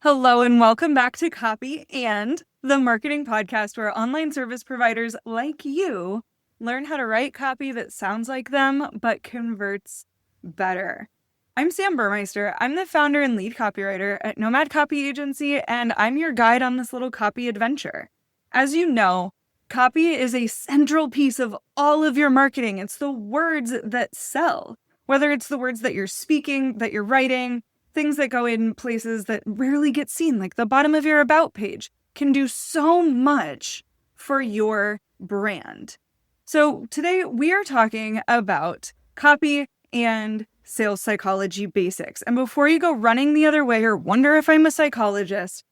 Hello and welcome back to Copy and the marketing podcast where online service providers like you learn how to write copy that sounds like them but converts better. I'm Sam Burmeister. I'm the founder and lead copywriter at Nomad Copy Agency, and I'm your guide on this little copy adventure. As you know, copy is a central piece of all of your marketing. It's the words that sell, whether it's the words that you're speaking, that you're writing. Things that go in places that rarely get seen, like the bottom of your about page, can do so much for your brand. So today we are talking about copy and sales psychology basics. And before you go running the other way or wonder if I'm a psychologist,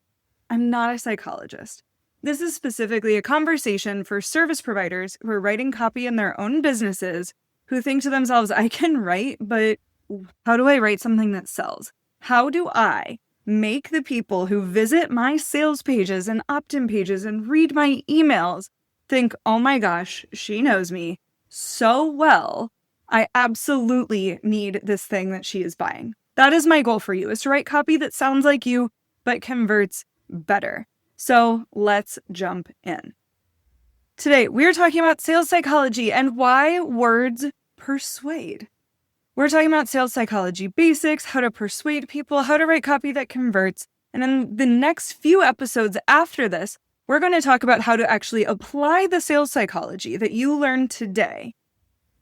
I'm not a psychologist. This is specifically a conversation for service providers who are writing copy in their own businesses who think to themselves, I can write, but how do I write something that sells? How do I make the people who visit my sales pages and opt-in pages and read my emails think, oh my gosh, she knows me so well. I absolutely need this thing that she is buying. That is my goal for you, is to write copy that sounds like you, but converts better. So let's jump in. Today, we're talking about sales psychology and why words persuade. We're talking about sales psychology basics, how to persuade people, how to write copy that converts. And in the next few episodes after this, we're going to talk about how to actually apply the sales psychology that you learned today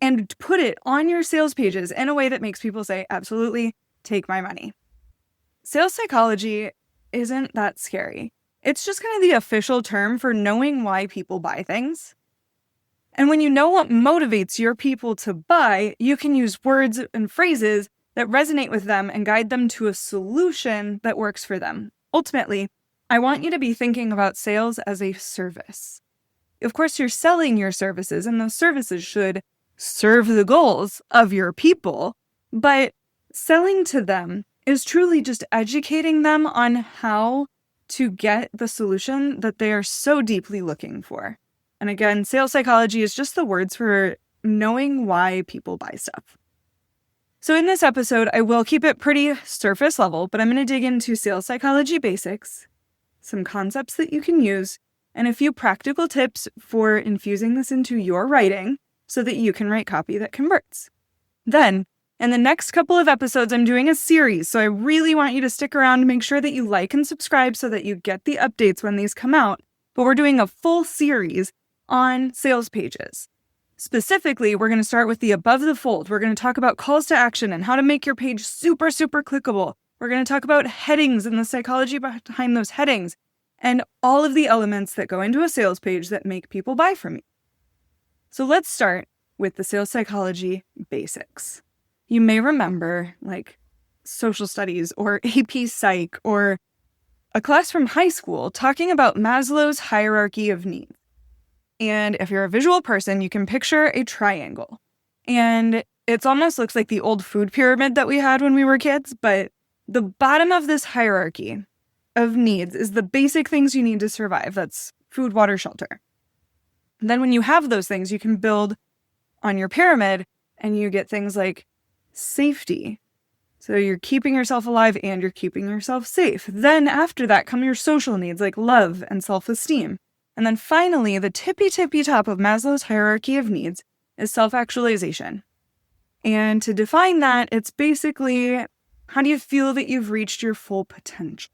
and put it on your sales pages in a way that makes people say, absolutely, take my money. Sales psychology isn't that scary. It's just kind of the official term for knowing why people buy things. And when you know what motivates your people to buy, you can use words and phrases that resonate with them and guide them to a solution that works for them. Ultimately, I want you to be thinking about sales as a service. Of course, you're selling your services, and those services should serve the goals of your people, but selling to them is truly just educating them on how to get the solution that they are so deeply looking for. And again, sales psychology is just the words for knowing why people buy stuff. So in this episode, I will keep it pretty surface level, but I'm going to dig into sales psychology basics, some concepts that you can use, and a few practical tips for infusing this into your writing so that you can write copy that converts. Then, in the next couple of episodes, I'm doing a series, so I really want you to stick around and make sure that you like and subscribe so that you get the updates when these come out. But we're doing a full series on sales pages. Specifically, we're going to start with the above the fold. We're going to talk about calls to action and how to make your page super, super clickable. We're going to talk about headings and the psychology behind those headings and all of the elements that go into a sales page that make people buy from you. So let's start with the sales psychology basics. You may remember like social studies or AP Psych or a class from high school talking about Maslow's hierarchy of needs. And if you're a visual person, you can picture a triangle. And it almost looks like the old food pyramid that we had when we were kids, but the bottom of this hierarchy of needs is the basic things you need to survive. That's food, water, shelter. And then when you have those things, you can build on your pyramid and you get things like safety. So you're keeping yourself alive and you're keeping yourself safe. Then after that come your social needs like love and self-esteem. And then finally, the tippy top of Maslow's hierarchy of needs is self-actualization. And to define that, it's basically, how do you feel that you've reached your full potential?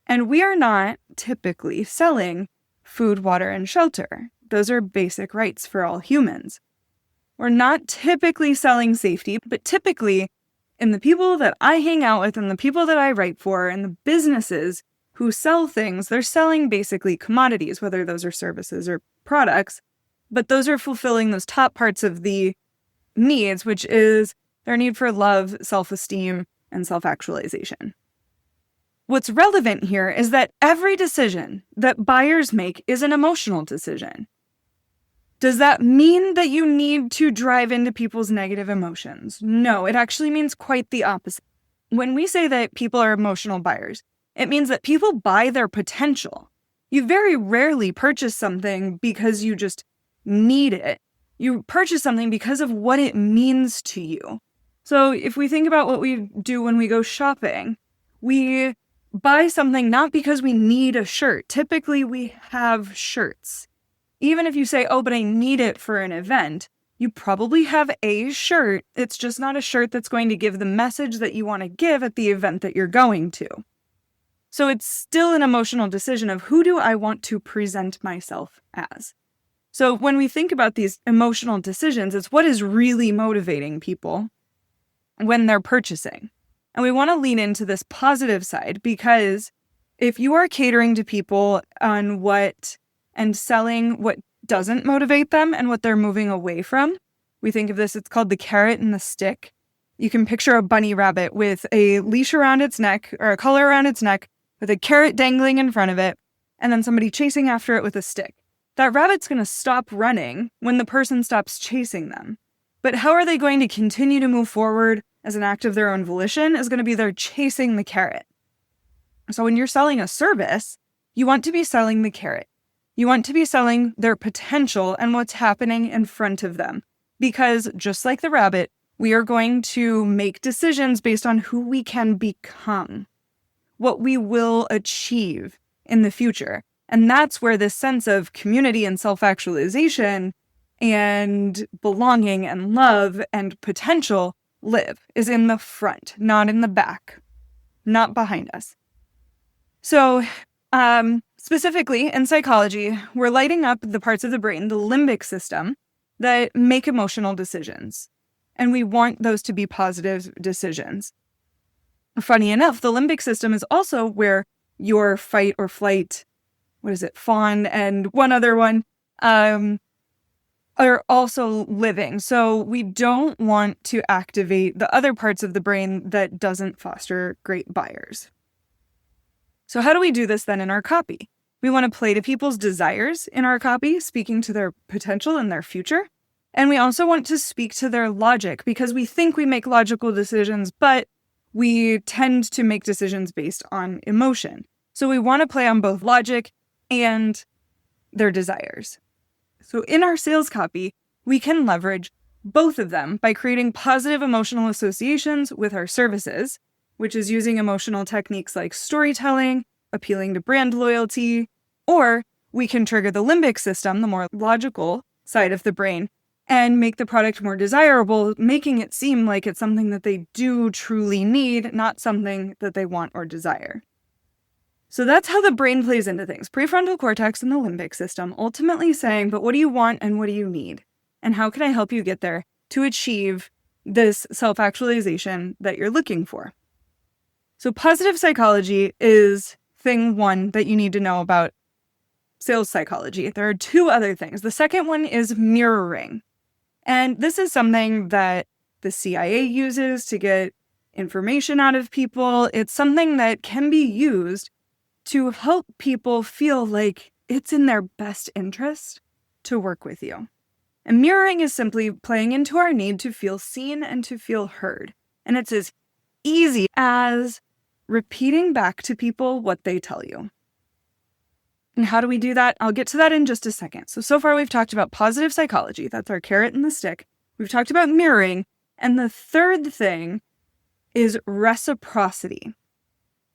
And we are not typically selling food, water, and shelter. Those are basic rights for all humans. We're not typically selling safety, but typically in the people that I hang out with and the people that I write for and the businesses who sell things, they're selling basically commodities, whether those are services or products, but those are fulfilling those top parts of the needs, which is their need for love, self-esteem, and self-actualization. What's relevant here is that every decision that buyers make is an emotional decision. Does that mean that you need to drive into people's negative emotions? No, it actually means quite the opposite. When we say that people are emotional buyers, it means that people buy their potential. You very rarely purchase something because you just need it. You purchase something because of what it means to you. So if we think about what we do when we go shopping, we buy something not because we need a shirt. Typically, we have shirts. Even if you say, oh, but I need it for an event, you probably have a shirt. It's just not a shirt that's going to give the message that you want to give at the event that you're going to. So it's still an emotional decision of who do I want to present myself as? So when we think about these emotional decisions, it's what is really motivating people when they're purchasing. And we want to lean into this positive side, because if you are catering to people on what and selling what doesn't motivate them and what they're moving away from, we think of this, it's called the carrot and the stick. You can picture a bunny rabbit with a leash around its neck or a collar around its neck with a carrot dangling in front of it, and then somebody chasing after it with a stick. That rabbit's going to stop running when the person stops chasing them. But how are they going to continue to move forward as an act of their own volition is going to be they're chasing the carrot. So when you're selling a service, you want to be selling the carrot. You want to be selling their potential and what's happening in front of them. Because just like the rabbit, we are going to make decisions based on who we can become, what we will achieve in the future. And that's where this sense of community and self-actualization and belonging and love and potential live, is in the front, not in the back, not behind us. So specifically in psychology, we're lighting up the parts of the brain, the limbic system, that make emotional decisions. And we want those to be positive decisions. Funny enough, the limbic system is also where your fight or flight, fawn, and one other one, are also living. So we don't want to activate the other parts of the brain that doesn't foster great buyers. So how do we do this then in our copy? We want to play to people's desires in our copy, speaking to their potential and their future. And we also want to speak to their logic, because we think we make logical decisions, but we tend to make decisions based on emotion. So we want to play on both logic and their desires. So in our sales copy, we can leverage both of them by creating positive emotional associations with our services, which is using emotional techniques like storytelling, appealing to brand loyalty, or we can trigger the limbic system, the more logical side of the brain, and make the product more desirable, making it seem like it's something that they do truly need, not something that they want or desire. So that's how the brain plays into things. Prefrontal cortex and the limbic system, ultimately saying, but what do you want and what do you need? And how can I help you get there to achieve this self-actualization that you're looking for? So positive psychology is thing one that you need to know about sales psychology. There are two other things. The second one is mirroring. And this is something that the CIA uses to get information out of people. It's something that can be used to help people feel like it's in their best interest to work with you. And mirroring is simply playing into our need to feel seen and to feel heard. And it's as easy as repeating back to people what they tell you. And how do we do that? I'll get to that in just a second. So far we've talked about positive psychology. That's our carrot and the stick. We've talked about mirroring. And the third thing is reciprocity.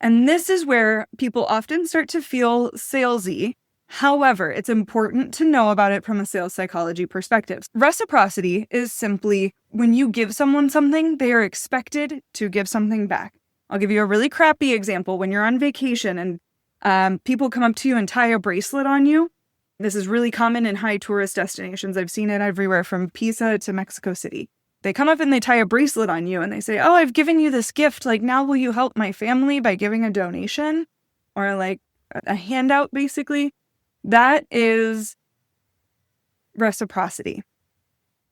And this is where people often start to feel salesy. However, it's important to know about it from a sales psychology perspective. Reciprocity is simply when you give someone something, they are expected to give something back. I'll give you a really crappy example. When you're on vacation and people come up to you and tie a bracelet on you. This is really common in high tourist destinations. I've seen it everywhere from Pisa to Mexico City. They come up and they tie a bracelet on you and they say, oh, I've given you this gift. Like, now will you help my family by giving a donation? Or like a handout, basically. That is reciprocity.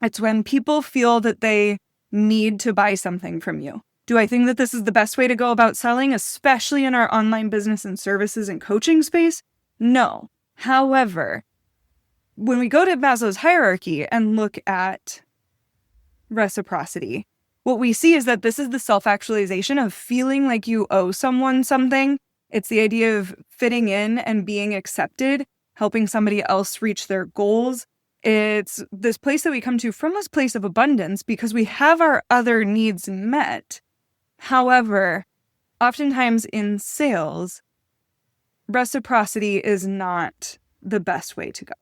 It's when people feel that they need to buy something from you. Do I think that this is the best way to go about selling, especially in our online business and services and coaching space? No. However, when we go to Maslow's hierarchy and look at reciprocity, what we see is that this is the self-actualization of feeling like you owe someone something. It's the idea of fitting in and being accepted, helping somebody else reach their goals. It's this place that we come to from this place of abundance because we have our other needs met. However, oftentimes in sales, reciprocity is not the best way to go.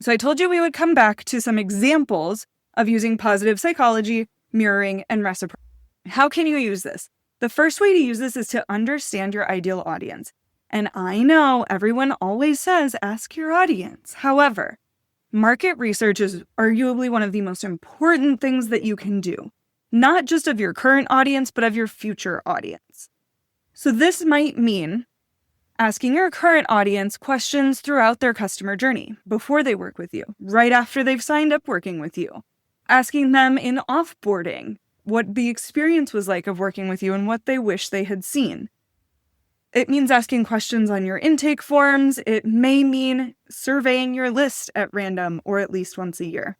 So I told you we would come back to some examples of using positive psychology, mirroring, and reciprocity. How can you use this? The first way to use this is to understand your ideal audience. And I know everyone always says, ask your audience. However, market research is arguably one of the most important things that you can do, not just of your current audience, but of your future audience. So this might mean asking your current audience questions throughout their customer journey, before they work with you, right after they've signed up working with you, asking them in offboarding what the experience was like of working with you and what they wish they had seen. It means asking questions on your intake forms. It may mean surveying your list at random or at least once a year.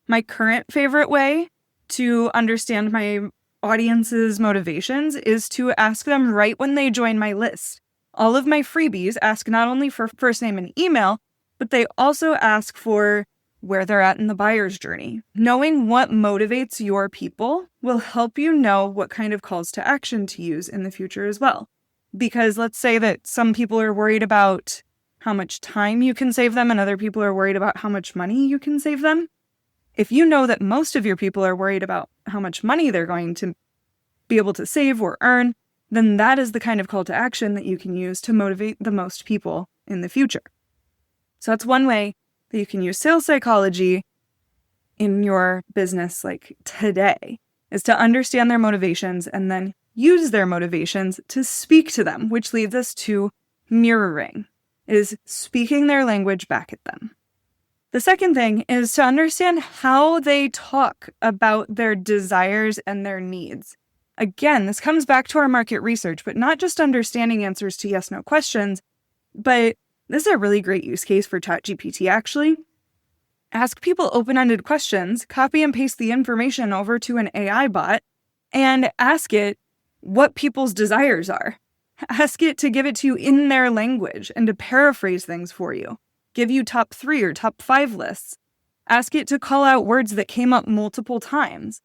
My current favorite way to understand my audience's motivations is to ask them right when they join my list. All of my freebies ask not only for first name and email, but they also ask for where they're at in the buyer's journey. Knowing what motivates your people will help you know what kind of calls to action to use in the future as well. Because let's say that some people are worried about how much time you can save them and other people are worried about how much money you can save them. If you know that most of your people are worried about how much money they're going to be able to save or earn, then that is the kind of call to action that you can use to motivate the most people in the future. So that's one way that you can use sales psychology in your business like today, is to understand their motivations and then use their motivations to speak to them, which leads us to mirroring, is speaking their language back at them. The second thing is to understand how they talk about their desires and their needs. Again, this comes back to our market research, but not just understanding answers to yes/no questions, but this is a really great use case for ChatGPT, actually. Ask people open-ended questions, copy and paste the information over to an AI bot, and ask it what people's desires are. Ask it to give it to you in their language and to paraphrase things for you. Give you top 3 or top 5 lists. Ask it to call out words that came up multiple times.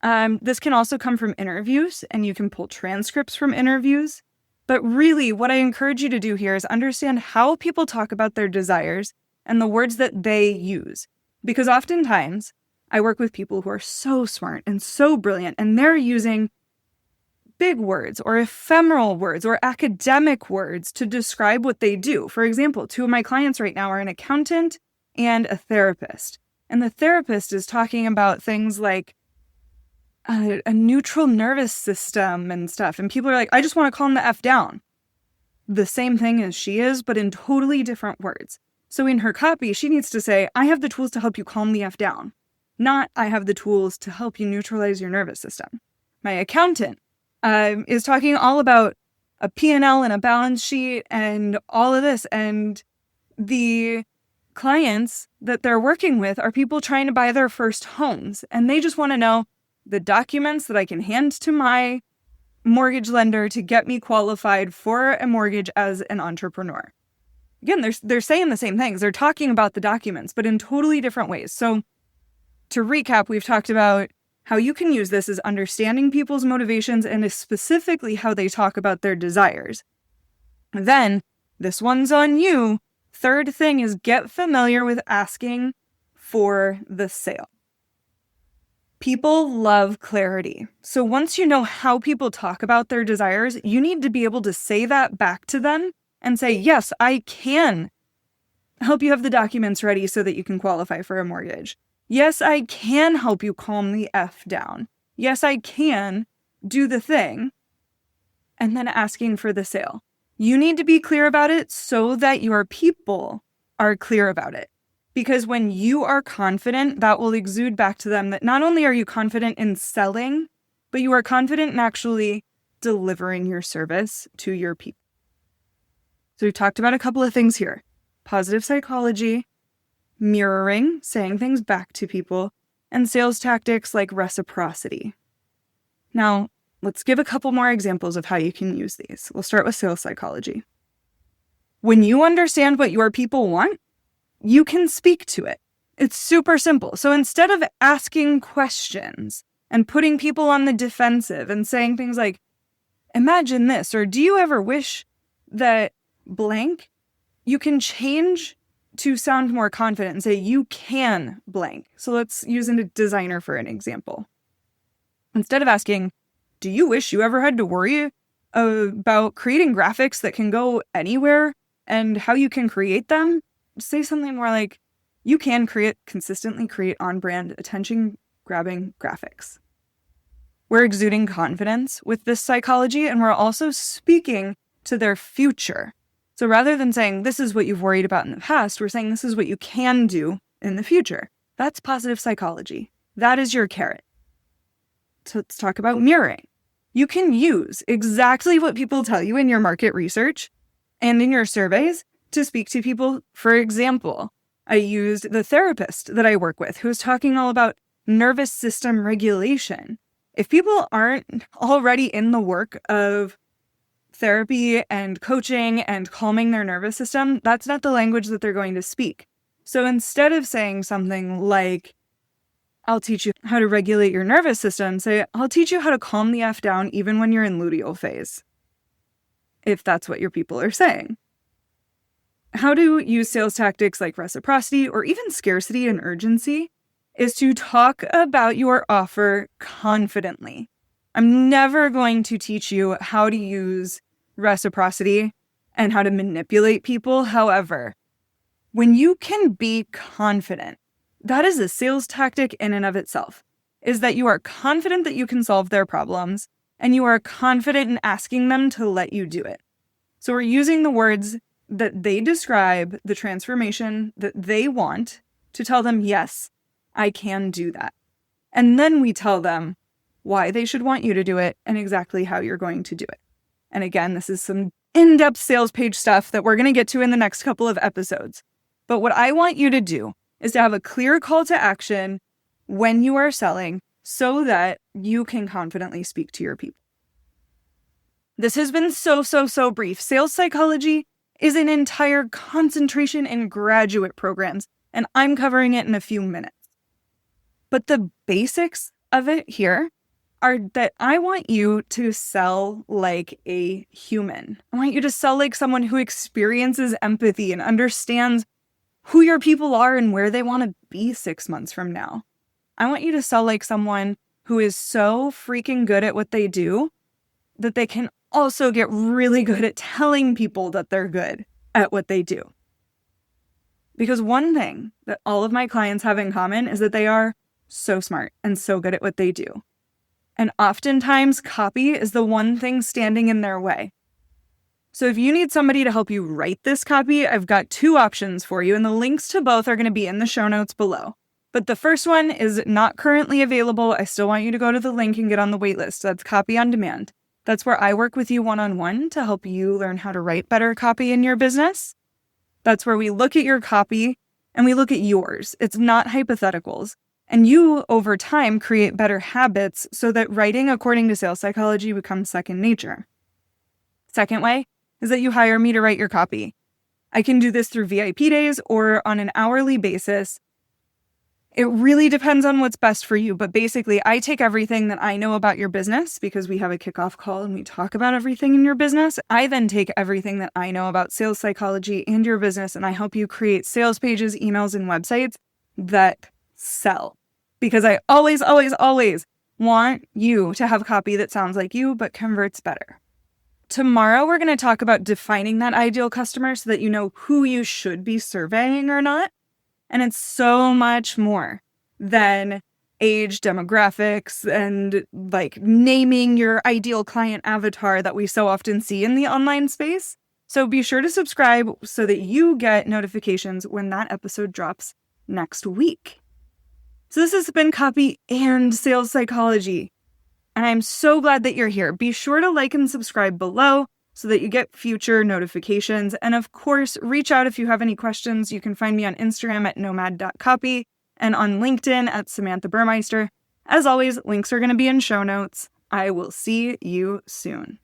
This can also come from interviews, and you can pull transcripts from interviews. But really, what I encourage you to do here is understand how people talk about their desires and the words that they use. Because oftentimes, I work with people who are so smart and so brilliant, and they're using big words or ephemeral words or academic words to describe what they do. For example, 2 of my clients right now are an accountant and a therapist. And the therapist is talking about things like a neutral nervous system and stuff. And people are like, I just want to calm the F down. The same thing as she is, but in totally different words. So in her copy, she needs to say, I have the tools to help you calm the F down. Not, I have the tools to help you neutralize your nervous system. My accountant is talking all about a P&L and a balance sheet and all of this. And the clients that they're working with are people trying to buy their first homes. And they just want to know the documents that I can hand to my mortgage lender to get me qualified for a mortgage as an entrepreneur. Again, they're saying the same things. They're talking about the documents, but in totally different ways. So to recap, we've talked about how you can use this is understanding people's motivations and specifically how they talk about their desires. Then, this one's on you. Third thing is get familiar with asking for the sale. People love clarity. So once you know how people talk about their desires, you need to be able to say that back to them and say, yes, I can help you have the documents ready so that you can qualify for a mortgage. Yes, I can help you calm the F down. Yes, I can do the thing. And then asking for the sale. You need to be clear about it so that your people are clear about it. Because when you are confident, that will exude back to them that not only are you confident in selling, but you are confident in actually delivering your service to your people. So we've talked about a couple of things here. Positive psychology, mirroring, saying things back to people, and sales tactics like reciprocity. Now, let's give a couple more examples of how you can use these. We'll start with sales psychology. When you understand what your people want, you can speak to it. It's super simple. So instead of asking questions and putting people on the defensive and saying things like, imagine this, or do you ever wish that blank, you can change to sound more confident and say, you can blank. So let's use a designer for an example. Instead of asking, do you wish you ever had to worry about creating graphics that can go anywhere and how you can create them? Say something more like, you can consistently create on-brand, attention-grabbing graphics. We're exuding confidence with this psychology, and we're also speaking to their future. So rather than saying, this is what you've worried about in the past, we're saying this is what you can do in the future. That's positive psychology. That is your carrot. So let's talk about mirroring. You can use exactly what people tell you in your market research and in your surveys to speak to people. For example, I used the therapist that I work with who was talking all about nervous system regulation. If people aren't already in the work of therapy and coaching and calming their nervous system, that's not the language that they're going to speak. So instead of saying something like, I'll teach you how to regulate your nervous system, say, I'll teach you how to calm the F down even when you're in luteal phase, if that's what your people are saying. How to use sales tactics like reciprocity or even scarcity and urgency is to talk about your offer confidently. I'm never going to teach you how to use reciprocity and how to manipulate people. However, when you can be confident, that is a sales tactic in and of itself, is that you are confident that you can solve their problems and you are confident in asking them to let you do it. So we're using the words that they describe the transformation that they want to tell them, yes, I can do that. And then we tell them why they should want you to do it and exactly how you're going to do it. And again, this is some in-depth sales page stuff that we're going to get to in the next couple of episodes. But what I want you to do is to have a clear call to action when you are selling so that you can confidently speak to your people. This has been so brief. Sales psychology is an entire concentration in graduate programs, and I'm covering it in a few minutes. But the basics of it here are that I want you to sell like a human. I want you to sell like someone who experiences empathy and understands who your people are and where they want to be 6 months from now. I want you to sell like someone who is so freaking good at what they do that they can also get really good at telling people that they're good at what they do. Because one thing that all of my clients have in common is that they are so smart and so good at what they do. And oftentimes, copy is the one thing standing in their way. So if you need somebody to help you write this copy, I've got 2 options for you, and the links to both are going to be in the show notes below. But the first one is not currently available. I still want you to go to the link and get on the wait list. That's Copy on Demand. That's where I work with you one-on-one to help you learn how to write better copy in your business. That's where we look at your copy and we look at yours. It's not hypotheticals. And you, over time, create better habits so that writing according to sales psychology becomes second nature. Second way is that you hire me to write your copy. I can do this through VIP days or on an hourly basis. It really depends on what's best for you. But basically, I take everything that I know about your business because we have a kickoff call and we talk about everything in your business. I then take everything that I know about sales psychology and your business, and I help you create sales pages, emails, and websites that sell. Because I always want you to have copy that sounds like you but converts better. Tomorrow, we're going to talk about defining that ideal customer so that you know who you should be surveying or not. And it's so much more than age, demographics, and like naming your ideal client avatar that we so often see in the online space. So be sure to subscribe so that you get notifications when that episode drops next week. So this has been Copy and Sales Psychology, and I'm so glad that you're here. Be sure to like and subscribe below so that you get future notifications. And of course, reach out if you have any questions. You can find me on Instagram at nomad.copy and on LinkedIn at Samantha Burmeister. As always, links are going to be in show notes. I will see you soon.